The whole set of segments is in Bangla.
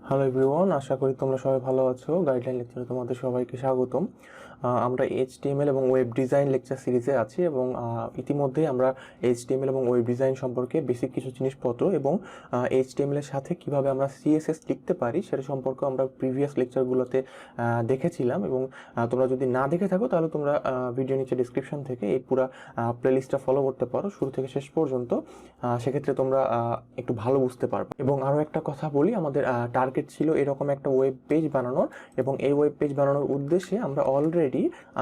হ্যালো এভরিওয়ান, আশা করি তোমরা সবাই ভালো আছো। গাইডলাইন লেকচারে তোমাদের সবাইকে স্বাগতম। আমরা এইচটিএমএল এবং ওয়েব ডিজাইন লেকচার সিরিজে আছি এবং ইতিমধ্যে আমরা এইচটিএমএল এবং ওয়েব ডিজাইন সম্পর্কে বেসিক কিছু জিনিসপত্র এবং এইচটিএমএল এর সাথে কিভাবে আমরা সিএসএস লিখতে পারি সেটা সম্পর্কে আমরা প্রিভিয়াস লেকচারগুলোতে দেখেছিলাম। এবং তোমরা যদি না দেখে থাকো তাহলে তোমরা ভিডিও নিচে ডিসক্রিপশন থেকে এই পুরো প্লেলিস্টটা ফলো করতে পারো শুরু থেকে শেষ পর্যন্ত। সেক্ষেত্রে তোমরা একটু ভালো বুঝতে পারবে। এবং আরও একটা কথা বলি, আমাদের টার্গেট ছিল এরকম একটা ওয়েব পেজ বানানোর, এবং এই ওয়েব পেজ বানানোর উদ্দেশ্যে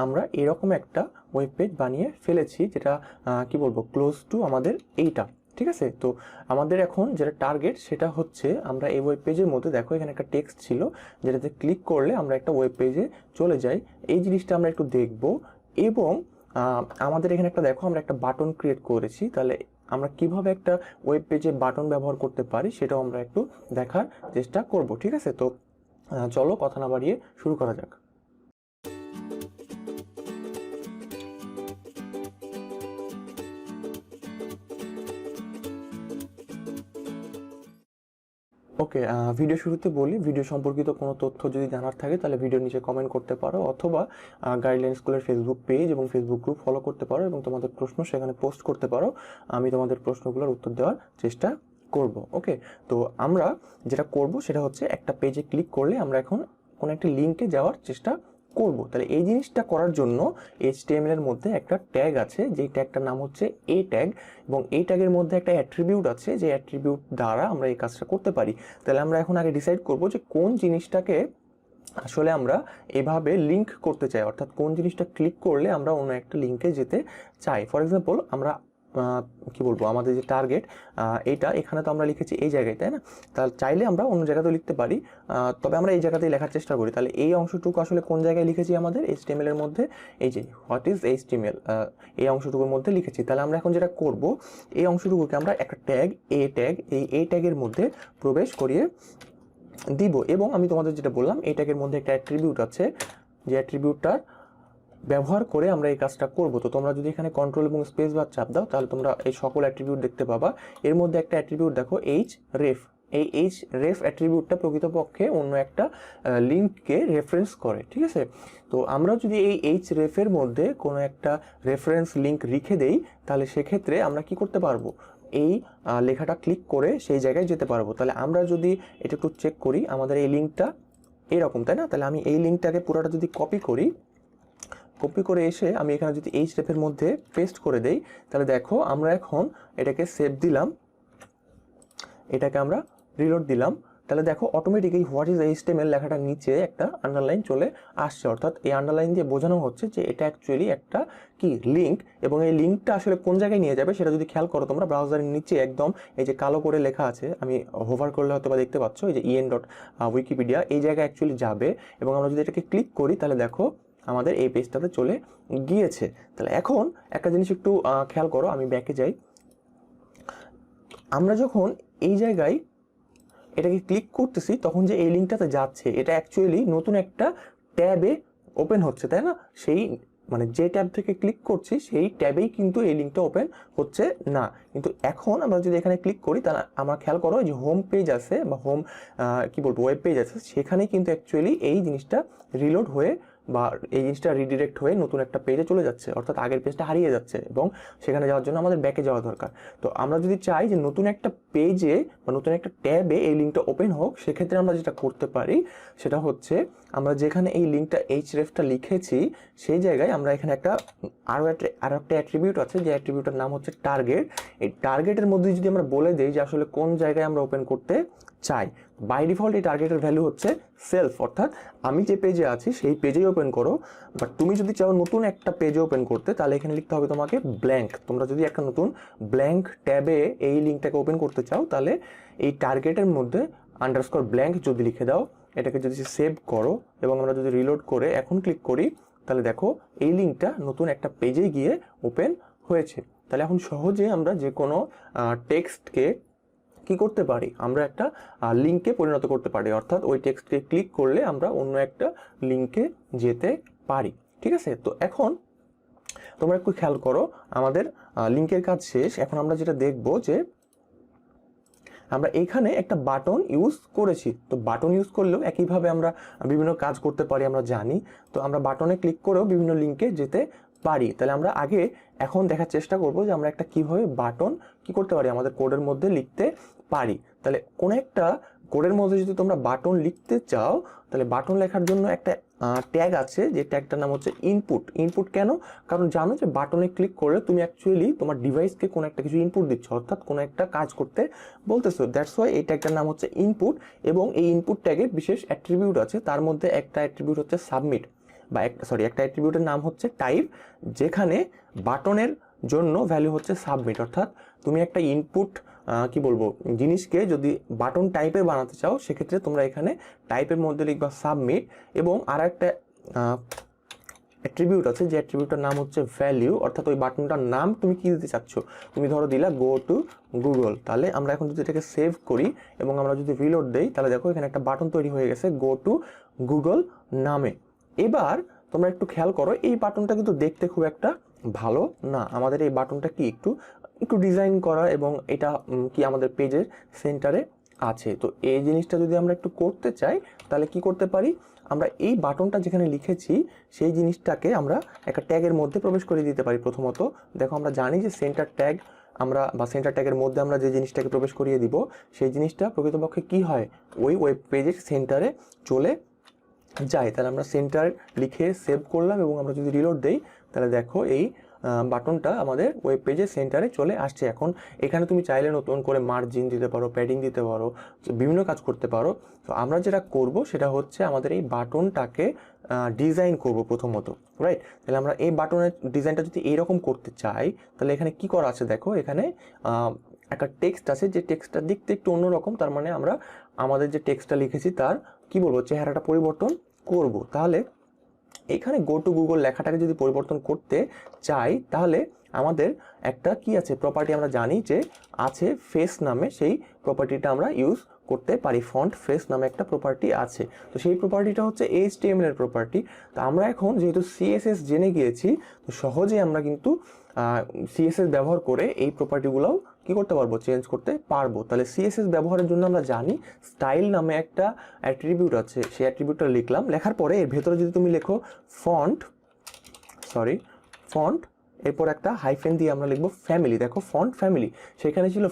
আমরা এরকম একটা ওয়েব পেজ বানিয়ে ফেলেছি, যেটা কি বলবো, ক্লোজ টু আমাদের এইটা। ঠিক আছে, তো আমাদের এখন যেটা টার্গেট সেটা হচ্ছে আমরা এই ওয়েব পেজের মধ্যে দেখো এখানে একটা টেক্সট ছিল যেটাতে ক্লিক করলে আমরা একটা ওয়েব পেজে চলে যাই। এই জিনিসটা আমরা একটু দেখব। এবং আমাদের এখানে একটা দেখো আমরা একটা বাটন ক্রিয়েট করেছি, তাহলে আমরা কিভাবে একটা ওয়েব পেজে বাটন ব্যবহার করতে পারি সেটাও আমরা একটু দেখার চেষ্টা করব। ঠিক আছে, তো চলো কথা না বাড়িয়ে শুরু করা যাক। ওকে, ভিডিও শুরুতে বলি, ভিডিও সম্পর্কিত কোনো তথ্য যদি জানার থাকে তাহলে ভিডিওর নিচে কমেন্ট করতে পারো, অথবা গাইডলাইন স্কুলের ফেসবুক পেজ এবং ফেসবুক গ্রুপ ফলো করতে পারো এবং তোমাদের প্রশ্ন সেখানে পোস্ট করতে পারো। আমি তোমাদের প্রশ্নগুলোর উত্তর দেওয়ার চেষ্টা করব। ওকে, তো আমরা যেটা করব সেটা হচ্ছে একটা পেজে ক্লিক করলে আমরা এখন কোনো একটা লিঙ্কে যাওয়ার চেষ্টা করব। তাহলে এই জিনিসটা করার জন্য HTML এর মধ্যে একটা ট্যাগ আছে, যেই ট্যাগটার নাম হচ্ছে এ ট্যাগ, এবং এই ট্যাগের মধ্যে একটা অ্যাট্রিবিউট আছে, যে অ্যাট্রিবিউট দ্বারা আমরা এই কাজটা করতে পারি। তাহলে আমরা এখন আগে ডিসাইড করব যে কোন জিনিসটাকে আসলে আমরা এভাবে লিঙ্ক করতে চাই, অর্থাৎ কোন জিনিসটা ক্লিক করলে আমরা অন্য একটা লিঙ্কে যেতে চাই। ফর এক্সাম্পল, আমরা কি বলবো, আমাদের যে টার্গেট এইটা, এখানে তো আমরা লিখেছি এই জায়গায়, তাই না? তাহলে চাইলে আমরা অন্য জায়গাতেও লিখতে পারি, তবে আমরা এই জায়গাতেই লেখার চেষ্টা করি। তাহলে এই অংশটুকু আসলে কোন জায়গায় লিখেছি আমাদের HTML এর মধ্যে, এই যে হোয়াট ইজ HTML, এই অংশটুকুর মধ্যে লিখেছি। তাহলে আমরা এখন যেটা করব, এই অংশটুকুকে আমরা একটা ট্যাগ এই ট্যাগের মধ্যে প্রবেশ করিয়ে দিব। এবং আমি তোমাদের যেটা বললাম, এই ট্যাগের মধ্যে একটা অ্যাট্রিবিউট আছে, যে অ্যাট্রিবিউটটার ব্যবহার করে আমরা এই কাজটা করব। তো তোমরা যদি এখানে কন্ট্রোল এবং স্পেস বার চাপ দাও তাহলে তোমরা এই সকল অ্যাট্রিবিউট দেখতে পাবা। এর মধ্যে একটা অ্যাট্রিবিউট দেখো, href। এই href অ্যাট্রিবিউটটা প্রকৃতপক্ষে অন্য একটা লিঙ্ককে রেফারেন্স করে। ঠিক আছে, তো আমরা যদি এই href এর মধ্যে কোনো একটা রেফারেন্স লিঙ্ক রেখে দেই তাহলে সেক্ষেত্রে আমরা কি করতে পারবো, এই লেখাটা ক্লিক করে সেই জায়গায় যেতে পারবো। তাহলে আমরা যদি এটা একটু চেক করি, আমাদের এই লিঙ্কটা এরকম, তাই না? তাহলে আমি এই লিঙ্কটাকে পুরোটা যদি কপি করে এসে আমি এখানে যদি href এর মধ্যে পেস্ট করে দেই, তাহলে দেখো আমরা এখন এটাকে সেভ দিলাম, এটাকে আমরা রিলোড দিলাম, তাহলে দেখো অটোমেটিক এই হোয়াট ইজ HTML লেখাটার নিচে একটা আন্ডারলাইন চলে আসছে। অর্থাৎ এই আন্ডারলাইন দিয়ে বোঝানো হচ্ছে যে এটা অ্যাকচুয়ালি একটা কি লিঙ্ক, এবং এই লিঙ্কটা আসলে কোন জায়গায় নিয়ে যাবে সেটা যদি খেয়াল করো তোমরা, ব্রাউজারের নিচে একদম এই যে কালো করে লেখা আছে, আমি হোভার করলে হয়তো বা দেখতে পাচ্ছ, এই যে en.wikipedia, এই জায়গায় অ্যাকচুয়ালি যাবে। এবং আমরা যদি এটাকে ক্লিক করি তাহলে দেখো আমাদের এই পেজটাতে চলে গিয়েছে। তাহলে এখন একটা জিনিস একটু খেয়াল করো, আমি ব্যাকে যাই। আমরা যখন এই জায়গায় এটাকে ক্লিক করতেছি তখন যে এই লিঙ্কটাতে যাচ্ছে, এটা অ্যাকচুয়ালি নতুন একটা ট্যাবে ওপেন হচ্ছে, তাই না? সেই মানে যে ট্যাব থেকে ক্লিক করছি সেই ট্যাবেই কিন্তু এই লিঙ্কটা ওপেন হচ্ছে না। কিন্তু এখন আমরা যদি এখানে ক্লিক করি তাহলে আমরা খেয়াল করো যে হোম পেজ আছে বা হোম কি বলবো ওয়েব পেজ আছে, সেখানেই কিন্তু অ্যাকচুয়ালি এই জিনিসটা রিলোড হয়ে বা এই জিনিসটা রিডিরেক্ট হয়ে নতুন একটা পেজে চলে যাচ্ছে, অর্থাৎ আগের পেজটা হারিয়ে যাচ্ছে, এবং সেখানে যাওয়ার জন্য আমাদের ব্যাকে যাওয়া দরকার। তো আমরা যদি চাই যে নতুন একটা পেজে বা নতুন একটা ট্যাবে এই লিঙ্কটা ওপেন হোক, সেক্ষেত্রে আমরা যেটা করতে পারি সেটা হচ্ছে, আমরা যেখানে এই লিঙ্কটা hrefটা লিখেছি সেই জায়গায় আমরা এখানে আরও একটা অ্যাট্রিবিউট আছে, যে অ্যাট্রিবিউটের নাম হচ্ছে টার্গেট। এই টার্গেটের মধ্যে যদি আমরা বলে দিই যে আসলে কোন জায়গায় আমরা ওপেন করতে চাই, বাই ডিফল্ট এই টার্গেটের ভ্যালু হচ্ছে সেলফ, অর্থাৎ আমি যে পেজে আছি সেই পেজেই ওপেন করো। বাট তুমি যদি চাও নতুন একটা পেজে ওপেন করতে তাহলে এখানে লিখতে হবে তোমাকে ব্ল্যাঙ্ক। তোমরা যদি একটা নতুন ব্ল্যাঙ্ক ট্যাবে এই লিঙ্কটাকে ওপেন করতে চাও তাহলে এই টার্গেটের মধ্যে _ব্ল্যাঙ্ক যদি লিখে দাও, এটাকে যদি সেভ করো এবং আমরা যদি রিলোড করে এখন ক্লিক করি তাহলে দেখো এই লিঙ্কটা নতুন একটা পেজে গিয়ে ওপেন হয়েছে। তাহলে এখন সহজে আমরা যে কোনো টেক্সটকে কি করতে পারি, আমরা একটা লিঙ্কে পরিণত করতে পারি, অর্থাৎ ওই টেক্সটকে ক্লিক করলে আমরা অন্য একটা লিঙ্কে যেতে পারি। ঠিক আছে, তো এখন তোমরা একটু খেয়াল করো, আমাদের লিঙ্কের কাজ শেষ। এখন আমরা যেটা দেখব যে আমরা এখানে একটা বাটন ইউজ করেছি। তো বাটন ইউজ করলেও একইভাবে আমরা বিভিন্ন কাজ করতে পারি, আমরা জানি। তো আমরা বাটনে ক্লিক করেও বিভিন্ন লিঙ্কে যেতে পারি। তাহলে আমরা আগে এখন দেখার চেষ্টা করব যে আমরা একটা কিভাবে বাটন কি করতে পারি, আমাদের কোডের মধ্যে লিখতে পারি। তাহলে কোনো একটা কোডের মধ্যে যদি তোমরা বাটন লিখতে চাও, তাহলে বাটন লেখার জন্য একটা ট্যাগ আছে, যে ট্যাগটার নাম হচ্ছে ইনপুট। ইনপুট কেন? কারণ জানো যে বাটনে ক্লিক করলে তুমি অ্যাকচুয়ালি তোমার ডিভাইসকে কোনো একটা কিছু ইনপুট দিচ্ছ, অর্থাৎ কোনো একটা কাজ করতে বলতেছো। দ্যাটস ওয়াই এই ট্যাগটার নাম হচ্ছে ইনপুট। এবং এই ইনপুট ট্যাগের বিশেষ অ্যাট্রিবিউট আছে, তার মধ্যে একটা অ্যাট্রিবিউট হচ্ছে সাবমিট, বা একটা অ্যাট্রিবিউটের নাম হচ্ছে টাইপ, যেখানে বাটনের জন্য ভ্যালু হচ্ছে সাবমিট। অর্থাৎ তুমি একটা ইনপুট কি বলবো জিনিসকে যদি বাটন টাইপের বানাতে চাও, সেক্ষেত্রে তোমরা এখানে টাইপের মধ্যে লিখবা সাবমিট। এবং আর একটা অ্যাট্রিবিউট আছে, যে অ্যাট্রিবিউটটার নাম হচ্ছে ভ্যালু, অর্থাৎ ওই বাটনটার নাম তুমি কি দিতে চাচ্ছ। তুমি ধরো দিলা গো টু গুগল। তাহলে আমরা এখন যদি এটাকে সেভ করি এবং আমরা যদি রিলোড দেই, তাহলে দেখো এখানে একটা বাটন তৈরি হয়ে গেছে গো টু গুগল নামে। এবার তোমরা একটু খেয়াল করো, এই বাটনটা কিন্তু দেখতে খুব একটা ভালো না। আমাদের এই বাটনটা কি একটু একটু ডিজাইন করা, এবং এটা কি আমাদের পেজের সেন্টারে আছে। তো এই জিনিসটা যদি আমরা একটু করতে চাই, তাহলে কি করতে পারি, আমরা এই বাটনটা যেখানে লিখেছি সেই জিনিসটাকে আমরা একটা ট্যাগের মধ্যে প্রবেশ করে দিতে পারি। প্রথমত দেখো, আমরা জানি যে সেন্টার ট্যাগ আমরা বা সেন্টার ট্যাগের মধ্যে আমরা যে জিনিসটাকে প্রবেশ করিয়ে দিব, সেই জিনিসটা প্রকৃতপক্ষে কি হয়, ওই ওয়েব পেজের সেন্টারে চলে যায়। তাহলে আমরা সেন্টার লিখে সেভ করলাম, এবং আমরা যদি রিলোড দেই, তাহলে দেখো এই বাটনটা আমাদের ওয়েব পেজের সেন্টারে চলে আসছে। এখন এখানে তুমি চাইলে নতুন করে মার্জিন দিতে পারো, প্যাডিং দিতে পারো, বিভিন্ন কাজ করতে পারো। তো আমরা যেটা করব সেটা হচ্ছে আমাদের এই বাটনটাকে ডিজাইন করব প্রথমত, রাইট। তাহলে আমরা এই বাটনের ডিজাইনটা যদি এইরকম করতে চাই, তাহলে এখানে কি করা আছে দেখো, এখানে একটা টেক্সট আছে, যে টেক্সটটা দেখতে একটু অন্যরকম। তার মানে আমরা আমাদের যে টেক্সটটা লিখেছি তার কি বলবো চেহারাটা পরিবর্তন করব। তাহলে এখানে গো টু গুগল লেখাটাকে যদি পরিবর্তন করতে চাই, তাহলে আমাদের একটা কি আছে প্রপার্টি, আমরা জানি যে আছে ফেস নামে, সেই প্রপার্টিটা আমরা ইউজ করতে পারি। ফন্ট ফেস নামে একটা প্রপার্টি আছে। তো সেই প্রপার্টিটা হচ্ছে HTML এর প্রপার্টি। তো আমরা এখন যেহেতু CSS জেনে গিয়েছি, তো সহজেই আমরা কিন্তু CSS ব্যবহার করে এই প্রপার্টিগুলোও কি করতে পারবো, চেঞ্জ করতে পারবো। তাহলে CSS ব্যবহারের জন্য আমরা জানি স্টাইল নামে একটা অ্যাট্রিবিউট আছে, সেই অ্যাট্রিবিউটটা লিখলাম। লেখার পরে এর ভেতরে যদি তুমি লেখো ফন্ট এরপর একটা হাইফেন দিয়ে আমরা লিখবো ফ্যামিলি। দেখো ফন্ট ফ্যামিলি, সেখানে ছিল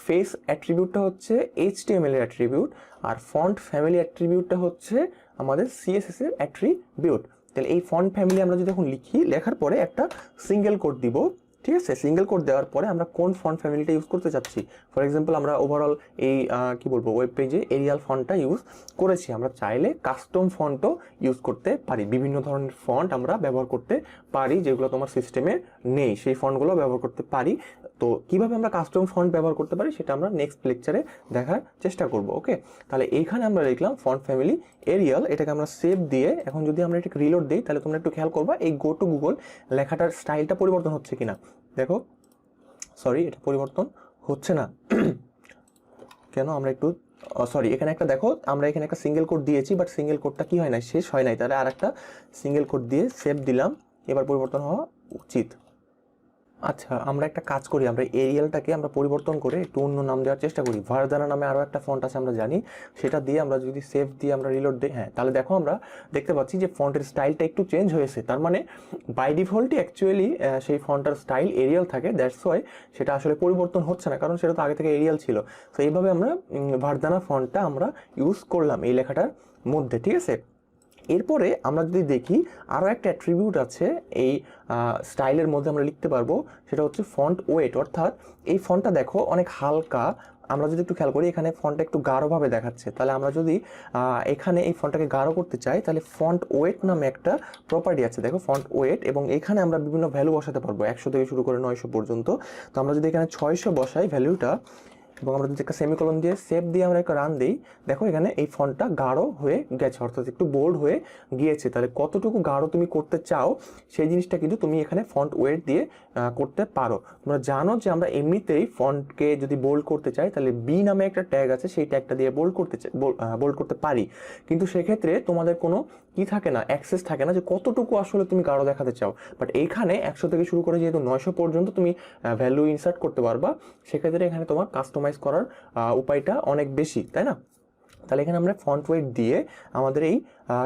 ফেস অ্যাট্রিবিউটটা হচ্ছে HTML এর অ্যাট্রিবিউট, আর ফন্ট ফ্যামিলি অ্যাট্রিবিউটটা হচ্ছে আমাদের CSS এর অ্যাট্রিবিউট। তাহলে এই ফন্ট ফ্যামিলি আমরা যদি এখন লিখি, লেখার পরে একটা সিঙ্গেল কোড দিব, ঠিক আছে। সিঙ্গেল কোড দেওয়ার পরে আমরা কোন ফন্ট ফ্যামিলিটা ইউজ করতে চাচ্ছি। ফর এক্সাম্পল আমরা ওভারঅল এই কি বলবো ওয়েব পেজে এরিয়াল ফন্টটা ইউজ করেছি। আমরা চাইলে কাস্টম ফন্টও ইউজ করতে পারি। বিভিন্ন ধরনের ফন্ট আমরা ব্যবহার করতে পারি, যেগুলো তোমার সিস্টেমে নেই, সেই ফন্টগুলো ব্যবহার করতে পারি। তো কিভাবে আমরা কাস্টম ফন্ট ব্যবহার করতে পারি সেটা আমরা নেক্সট লেকচারে দেখার চেষ্টা করব। ওকে, তাহলে এইখানে আমরা লিখলাম ফন্ট ফ্যামিলি এরিয়াল, এটাকে আমরা সেভ দিয়ে এখন যদি আমরা এটাকে রিলোড দিই, তাহলে তোমরা একটু খেয়াল করবা এই গো টু গুগল লেখাটার স্টাইলটা পরিবর্তন হচ্ছে কিনা। দেখো সরি, এটা পরিবর্তন হচ্ছে না কেন, আমরা একটু এখানে একটা দেখো, আমরা এখানে একটা সিঙ্গেল কোড দিয়েছি, বাট সিঙ্গেল কোডটা কি হয় নাই, শেষ হয় নাই। তাহলে আর একটা সিঙ্গেল কোড দিয়ে সেভ দিলাম, এবার পরিবর্তন হওয়া উচিত। আচ্ছা, আমরা একটা কাজ করি, আমরা এরিয়ালটাকে আমরা পরিবর্তন করে একটু অন্য নাম দেওয়ার চেষ্টা করি। ভারদানা নামে আরও একটা ফন্ট আছে আমরা জানি, সেটা দিয়ে আমরা যদি সেভ দিয়ে আমরা রিলোড দিই, হ্যাঁ, তাহলে দেখো আমরা দেখতে পাচ্ছি যে ফন্টের স্টাইলটা একটু চেঞ্জ হয়েছে। তার মানে বাই ডিফল্টই অ্যাকচুয়ালি সেই ফন্টের স্টাইল এরিয়াল থাকে, দ্যাটস ওয়াই সেটা আসলে পরিবর্তন হচ্ছে না, কারণ সেটা তো আগে থেকে এরিয়াল ছিল। তো এইভাবে আমরা ভারদানা ফন্টটা আমরা ইউজ করলাম এই লেখাটার মধ্যে, ঠিক আছে। এরপরে আমরা যদি দেখি আরও একটা অ্যাট্রিবিউট আছে এই স্টাইলের মধ্যে আমরা লিখতে পারবো, সেটা হচ্ছে ফন্ট ওয়েট। অর্থাৎ এই ফন্টটা দেখো অনেক হালকা, আমরা যদি একটু খেয়াল করি এখানে ফন্টটা একটু গাঢ়ভাবে দেখাচ্ছে। তাহলে আমরা যদি এখানে এই ফন্টটাকে গাঢ় করতে চাই, তাহলে ফন্ট ওয়েট নামে একটা প্রপার্টি আছে, দেখো ফন্ট ওয়েট, এবং এখানে আমরা বিভিন্ন ভ্যালু বসাতে পারবো 100 থেকে শুরু করে 900 পর্যন্ত। তো আমরা যদি এখানে 600 বসাই ভ্যালুটা, এবং আমরা যদি একটা সেমিকোলন দিয়ে সেভ দিয়ে আমরা একটা রান দিই, দেখো এখানে এই ফন্টটা গাঢ় হয়ে গেছে, অর্থাৎ একটু বোল্ড হয়ে গিয়েছে। তাহলে কতটুকু গাঢ় তুমি করতে চাও সেই জিনিসটা কিন্তু তুমি এখানে ফন্ট ওয়েট দিয়ে করতে পারো। তোমরা জানো যে আমরা এমনিতেই ফন্টকে যদি বোল্ড করতে চাই, তাহলে বি নামে একটা ট্যাগ আছে, সেই ট্যাগটা দিয়ে বোল্ড করতে পারি। কিন্তু সেক্ষেত্রে তোমাদের কোনো কি থাকে না, অ্যাক্সেস থাকে না যে কতটুকু আসলে তুমি গাঢ় দেখাতে চাও। বাট এইখানে 100 থেকে শুরু করে যেহেতু 900 পর্যন্ত তুমি ভ্যালু ইনসার্ট করতে পারবা, সেক্ষেত্রে এখানে তোমার কাস্টমাইজ কাস্টমাইজ করার উপায়টা অনেক বেশি, তাই না? তাহলে এখানে আমরা ফন্ট ওয়েট দিয়ে আমাদের এই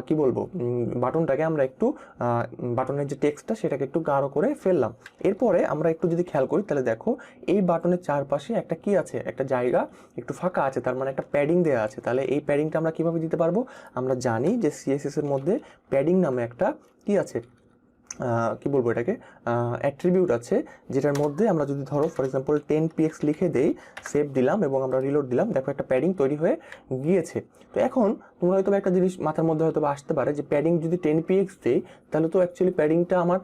কি বলবো বাটনটাকে আমরা একটু বাটনের যে টেক্সটটা সেটাকে একটু গাঢ় করে ফেললাম। এরপরে আমরা একটু যদি খেয়াল করি তাহলে দেখো এই বাটনের চারপাশে একটা কি আছে, একটা জায়গা একটু ফাঁকা আছে, তার মানে একটা প্যাডিং দেওয়া আছে। তাহলে এই প্যাডিংটা আমরা কিভাবে দিতে পারবো? আমরা জানি যে সিএসএস এর মধ্যে প্যাডিং নামে একটা কি আছে, কি বলবো এটাকে, অ্যাট্রিবিউট আছে, যেটার মধ্যে আমরা যদি ধরো ফর এক্সাম্পল 10px লিখে দেই, সেভ দিলাম এবং আমরা রিলোড দিলাম, দেখো একটা প্যাডিং তৈরি হয়ে গিয়েছে। তো এখন তোমরা হয়তো একটা জিনিস মাথার মধ্যে হয়তো আসতে পারে যে প্যাডিং যদি 10px দেই তাহলে তো অ্যাকচুয়ালি প্যাডিংটা আমার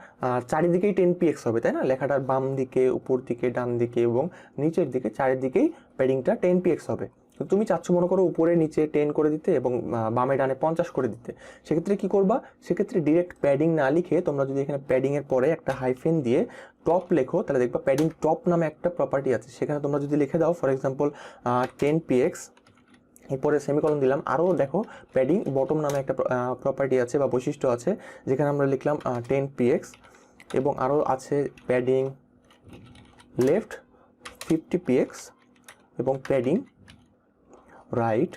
চারিদিকেই 10px হবে, তাই না? লেখাটার বাম দিকে, উপর দিকে, ডান দিকে এবং নিচের দিকে চারিদিকেই প্যাডিংটা 10px হবে। তো তুমি চাচ্ছ মনে করো উপরে নিচে 10 করে দিতে এবং বামে ডানে 50 করে দিতে। সেক্ষেত্রে কি করবা? সেক্ষেত্রে ডিরেক্ট প্যাডিং না লিখে তোমরা যদি এখানে প্যাডিং এর পরে একটা হাইফেন দিয়ে টপ লেখো তাহলে দেখবা প্যাডিং টপ নামে একটা প্রপার্টি আছে, সেখানে তোমরা যদি লিখে দাও ফর এক্সাম্পল 10px, এরপরে সেমিকলন দিলাম, আরও দেখো প্যাডিং বটম নামে একটা প্রপার্টি আছে বা বৈশিষ্ট্য আছে, যেখানে আমরা লিখলাম 10px এবং আরও আছে প্যাডিং লেফট 50px এবং প্যাডিং রাইট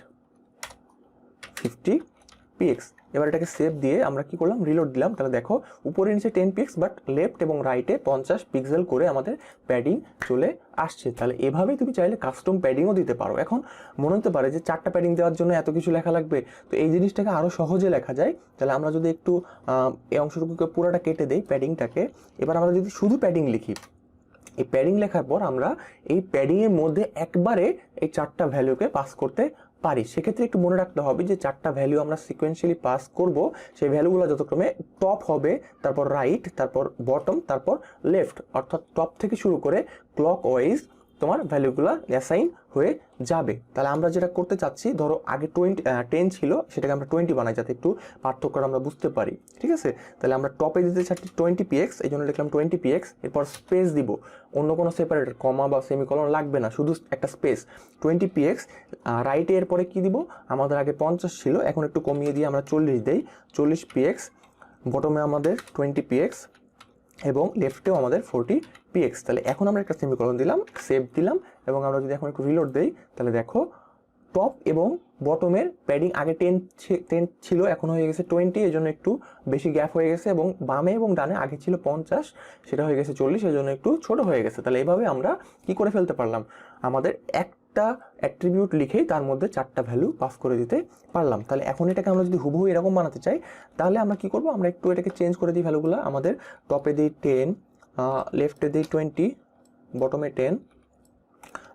50px। এবার এটাকে সেভ দিয়ে আমরা কি করলাম? রিলোড দিলাম। তাহলে দেখো উপরে নিচে 10px বাট লেফট এবং রাইটে 50 পিক্সেল করে আমাদের প্যাডিং চলে আসছে। তাহলে এভাবেই তুমি চাইলে কাস্টম প্যাডিংও দিতে পারো। এখন মনে হতে পারে যে 4টা প্যাডিং দেওয়ার জন্য এত কিছু লেখা লাগবে, তো এই জিনিসটাকে আরও সহজে লেখা যায়। তাহলে আমরা যদি একটু এই অংশটুকুকে পুরোটা কেটে দেই প্যাডিংটাকে, এবার আমরা যদি শুধু প্যাডিং লিখি, এই প্যাডিং লেখার পর আমরা এই প্যাডিংয়ের মধ্যে একবারে এই 4টা ভ্যালুকে পাস করতে পারি। সেক্ষেত্রে একটু মনে রাখতে হবে যে 4টা ভ্যালু আমরা সিকোয়েন্সিয়ালি পাস করব, সেই ভ্যালুগুলো যতক্রমে টপ হবে, তারপর রাইট, তারপর বটম, তারপর লেফট, অর্থাৎ টপ থেকে শুরু করে ক্লক ওয়াইজ তোমার ভ্যালুগুলো অ্যাসাইন হয়ে যাবে। তাহলে আমরা যেটা করতে চাচ্ছি, ধরো আগে 10 ছিল, সেটাকে আমরা 20 বানাই যাতে একটু পার্থক্যটা আমরা বুঝতে পারি, ঠিক আছে? তাহলে আমরা টপে দিতে চাচ্ছি 20px, এই জন্য লিখলাম 20px, এরপর স্পেস দিব, অন্য কোনো সেপারেটর কমা বা সেমিকলন লাগবে না, শুধু একটা স্পেস 20px। রাইটে এরপরে কি দিব? আমাদের আগে 50 ছিল, এখন একটু কমিয়ে দিয়ে আমরা 40 দেই, 40px, বটমে আমাদের 20px এবং লেফটেও আমাদের 40px। তাহলে এখন আমরা একটা সেমিকলন দিলাম, সেভ দিলাম এবং আমরা যদি এখন একটু রিলোড দেই তাহলে দেখো টপ এবং বটমের প্যাডিং আগে 10 ছিল, এখন হয়ে গেছে 20, এই জন্য একটু বেশি গ্যাপ হয়ে গেছে, এবং বামে এবং ডানে আগে ছিল 50, সেটা হয়ে গেছে 40, এই জন্য একটু ছোট হয়ে গেছে। তাহলে এইভাবে আমরা কি করে ফেলতে পারলাম? আমাদের একটা অ্যাট্রিবিউট লিখেই তার মধ্যে 4টা ভ্যালু পাস করে দিতে পারলাম। তাহলে এখন এটাকে আমরা যদি হুবহু এরকম বানাতে চাই তাহলে আমরা কি করব? আমরা একটু এটাকে চেঞ্জ করে দিই ভ্যালুগুলো, আমাদের টপে দিই 10, লেফটে দিই 20, বটমে 10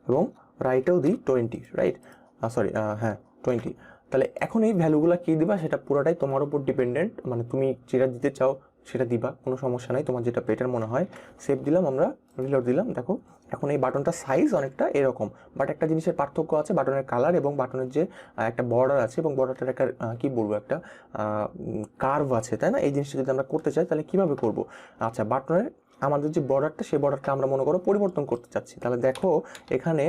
এবং রাইটেও দিই 20, রাইট? হ্যাঁ 20। তাহলে এখন এই ভ্যালুগুলো কী দিবা সেটা পুরোটাই তোমার উপর ডিপেন্ডেন্ট, মানে তুমি যেটা দিতে চাও সেটা দিবা, কোনো সমস্যা নাই, তোমার যেটা বেটার মনে হয়। সেভ দিলাম, আমরা রিলোড দিলাম, দেখো এখন এই বাটনটা সাইজ অনেকটা এরকম, বাট একটা জিনিসের পার্থক্য আছে, বাটনের কালার এবং বাটনের যে একটা বর্ডার আছে এবং বর্ডারটার একটা কি বলবো একটা কার্ভ আছে, তাই না? এই জিনিসটা যদি আমরা করতে চাই তাহলে কিভাবে করব? আচ্ছা, বাটনের আমাদের যে বর্ডারটা, সেই বর্ডারটা আমরা মনে করো পরিবর্তন করতে চাচ্ছি। তাহলে দেখো এখানে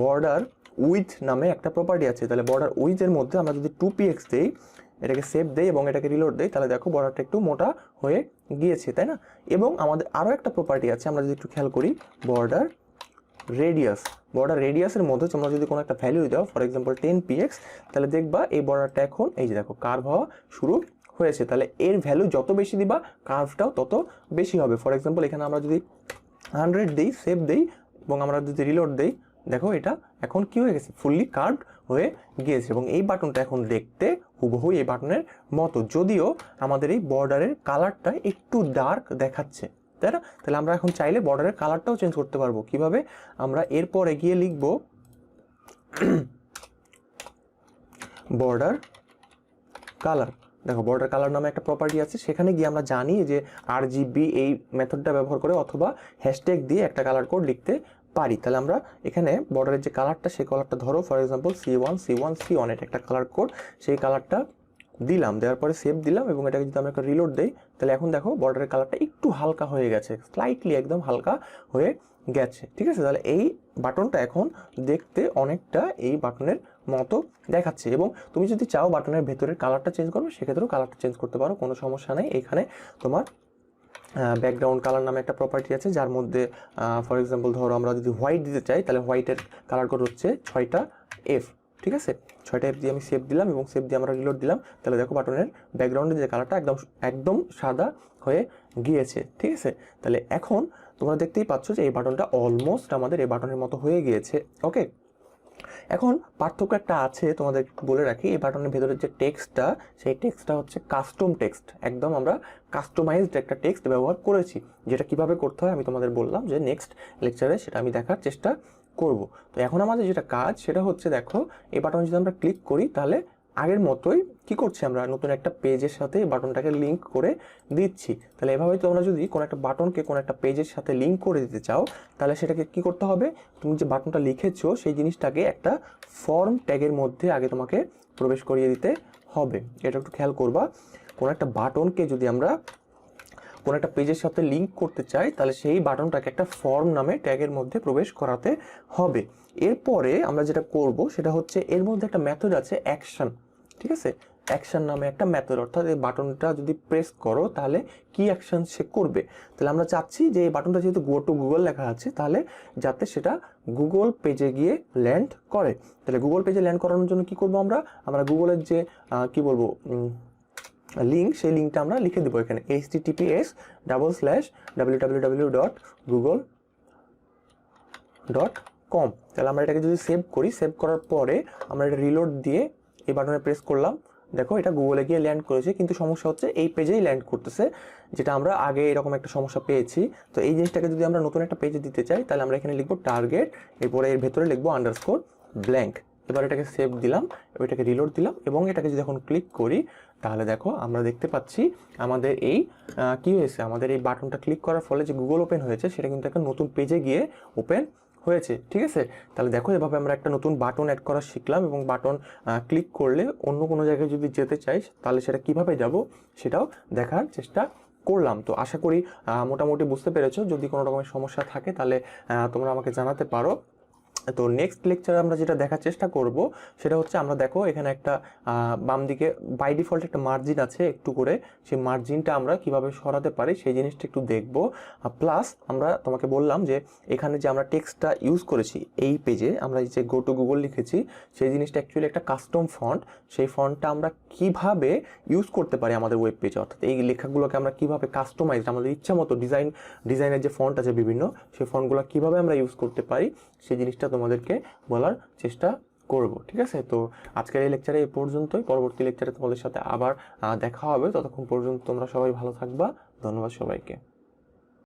বর্ডার উইথ নামে একটা প্রপার্টি আছে। তাহলে বর্ডার উইথের মধ্যে আমরা যদি 2px দেই, এটাকে সেভ দেই এবং এটাকে রিলোড দেই, তাহলে দেখো বর্ডারটা একটু মোটা হয়ে গিয়েছে, তাই না? এবং আমাদের আরও একটা প্রপার্টি আছে, আমরা যদি একটু খেয়াল করি, বর্ডার রেডিয়াস। বর্ডার রেডিয়াসের মধ্যে তোমরা যদি কোনো একটা ভ্যালু দাও, ফর এক্সাম্পল 10px, তাহলে দেখবা এই বর্ডারটা এখন এই যে দেখো কার্ভ হওয়া শুরু হয়েছে। তাহলে এর ভ্যালু যত বেশি দিবা কার্ভটাও তত বেশি হবে। ফর এক্সাম্পল এখানে আমরা যদি 100 দিই, সেভ দিই এবং আমরা যদি রিলোড দিই, দেখো এটা এখন কি হয়ে গেছে? ফুললি কার্ভড হয়ে গিয়েছে এবং এই বাটনটা এখন দেখতে হুবহু এই বাটনের মতো, যদিও আমাদের এই বর্ডারের কালারটা একটু ডার্ক দেখাচ্ছে, তাই না? তাহলে আমরা এখন চাইলে বর্ডারের কালারটাও চেঞ্জ করতে পারবো। কিভাবে? আমরা এরপর এগিয়ে লিখব বর্ডার কালার। দেখো বর্ডার কালার নামে একটা প্রপার্টি আছে, সেখানে গিয়ে আমরা জানি যে RGB এই মেথডটা ব্যবহার করে অথবা হ্যাশট্যাগ দিয়ে একটা কালার কোড লিখতে পারি। তাহলে আমরা এখানে বর্ডারের যে কালারটা, সেই কালারটা ধরো ফর এক্সাম্পল C1 এটা একটা কালার কোড, সেই কালারটা দিলাম, দেওয়ার পরে সেভ দিলাম এবং এটাকে যদি আমরা একটা রিলোড দেই তাহলে এখন দেখো বর্ডারের কালারটা একটু হালকা হয়ে গেছে, স্লাইটলি একদম হালকা হয়ে গেছে, ঠিক আছে? তাহলে এই বাটনটা এখন দেখতে অনেকটা এই বাটনের মতো দেখাচ্ছে এবং তুমি যদি চাও বাটনের ভেতরের কালারটা চেঞ্জ করবে, সেক্ষেত্রেও কালারটা চেঞ্জ করতে পারো, কোনো সমস্যা নেই। এখানে তোমার ব্যাকগ্রাউন্ড কালার নামে একটা প্রপার্টি আছে, যার মধ্যে ফর এক্সাম্পল ধরো আমরা যদি হোয়াইট দিতে চাই, তাহলে হোয়াইটের কালার কোড হচ্ছে 6টা F। ঠিক আছে, 6টা F দিয়ে আমি সেভ দিলাম এবং সেভ দিয়ে আমরা রিলোড দিলাম। তাহলে দেখো বাটনের ব্যাকগ্রাউন্ডের যে কালারটা একদম একদম সাদা হয়ে গিয়েছে। ঠিক আছে, তাহলে এখন তোমরা দেখতেই পাচ্ছ যে এই বাটনটা অলমোস্ট আমাদের এই বাটনের মতো হয়ে গিয়েছে। ওকে, এখন পার্থক্য একটা আছে, তোমাদের বলে রাখি, এই বাটনের ভেতরের যে টেক্সটটা, সেই টেক্সটটা হচ্ছে কাস্টম টেক্সট। একদম আমরা কাস্টমাইজড একটা টেক্সট ব্যবহার করেছি, যেটা কিভাবে করতে হয় আমি তোমাদের বললাম যে নেক্সট লেকচারে সেটা আমি দেখার চেষ্টা করব। তো এখন আমাদের যেটা কাজ সেটা হচ্ছে, দেখো এই বাটনে যদি আমরা ক্লিক করি তাহলে আগের মতোই কি করছি, আমরা নতুন একটা পেজের সাথে বাটনটাকে লিঙ্ক করে দিচ্ছি। তাহলে এভাবেই তোমরা যদি কোনো একটা বাটনকে কোনো একটা পেজের সাথে লিঙ্ক করে দিতে চাও, তাহলে সেটাকে কি করতে হবে, তুমি যে বাটনটা লিখেছো সেই জিনিসটাকে একটা ফর্ম ট্যাগের মধ্যে আগে তোমাকে প্রবেশ করিয়ে দিতে হবে। এটা একটু খেয়াল করবা, কোনো একটা বাটনকে যদি আমরা কোনো একটা পেজের সাথে লিঙ্ক করতে চাই, তাহলে সেই বাটনটাকে একটা ফর্ম নামে ট্যাগের মধ্যে প্রবেশ করাতে হবে। এরপরে আমরা যেটা করব সেটা হচ্ছে, এর মধ্যে একটা মেথড আছে অ্যাকশন। ঠিক আছে, অ্যাকশন নামে একটা মেথড, অর্থাৎ এই বাটনটা যদি প্রেস করো তাহলে কি অ্যাকশন সে করবে। তাহলে আমরা চাচ্ছি যে এই বাটনটা যেহেতু গো টু গুগল লেখা আছে, তাহলে যাতে সেটা গুগল পেজে গিয়ে ল্যান্ড করে। তাহলে গুগল পেজে ল্যান্ড করানোর জন্য কি করব, আমরা গুগলের যে কি বলবো লিঙ্ক, সেই লিঙ্কটা আমরা লিখে দেবো এখানে, https://www.google.com। তাহলে আমরা এটাকে যদি সেভ করি, সেভ করার পরে আমরা এটা রিলোড দিয়ে এই বাটনে প্রেস করলাম, দেখো এটা গুগলে গিয়ে ল্যান্ড করেছে, কিন্তু সমস্যা হচ্ছে এই পেজেই ল্যান্ড করতেছে, যেটা আমরা আগে এরকম একটা সমস্যা পেয়েছি। তো এই জিনিসটাকে যদি আমরা নতুন একটা পেজে দিতে চাই, তাহলে আমরা এখানে লিখবো টার্গেট, এরপরে এর ভেতরে লিখবো _blank। এবার এটাকে সেভ দিলাম, এটাকে রিলোড দিলাম এবং এটাকে যদি এখন ক্লিক করি, তাহলে দেখো আমরা দেখতে পাচ্ছি আমাদের এই কি হয়েছে, আমাদের এই বাটনটা ক্লিক করার ফলে যে গুগল ওপেন হয়েছে সেটা কিন্তু একটা নতুন পেজে গিয়ে ওপেন হয়েছে। ঠিক আছে, তাহলে দেখো এভাবে আমরা একটা নতুন বাটন অ্যাড করা শিখলাম, এবং বাটন ক্লিক করলে অন্য কোনো জায়গায় যদি যেতে চাই তাহলে সেটা কিভাবে যাব সেটাও দেখার চেষ্টা করলাম। তো আশা করি মোটামুটি বুঝতে পেরেছো। যদি কোনো রকমের সমস্যা থাকে তাহলে তোমরা আমাকে জানাতে পারো। তো নেক্সট লেকচারে আমরা যেটা দেখার চেষ্টা করব সেটা হচ্ছে, আমরা দেখো এখানে একটা বাম দিকে বাই ডিফল্ট একটা মার্জিন আছে একটু করে, সেই মার্জিনটা আমরা কিভাবে সরাতে পারি সেই জিনিসটা একটু দেখব। প্লাস আমরা তোমাকে বললাম যে এখানে যে আমরা টেক্সটটা ইউজ করেছি এই পেজে, আমরা যে গো টু গুগল লিখেছি সেই জিনিসটা অ্যাকচুয়ালি একটা কাস্টম ফন্ট। সেই ফন্টটা আমরা কিভাবে ইউজ করতে পারি আমাদের ওয়েব পেজে, অর্থাৎ এই লেখাগুলোকে আমরা কিভাবে কাস্টমাইজ, আমাদের ইচ্ছা মতো ডিজাইনের যে ফন্ট আছে বিভিন্ন, সেই ফন্টগুলো কিভাবে আমরা ইউজ করতে পারি সেই জিনিসটা তোমাদেরকে বলার চেষ্টা করব। ঠিক আছে, তো আজকের এই লেকচারে এই পর্যন্তই। পরবর্তী লেকচারে তোমাদের সাথে আবার দেখা হবে। ততক্ষণ পর্যন্ত তোমরা সবাই ভালো থাকবা। ধন্যবাদ সবাইকে।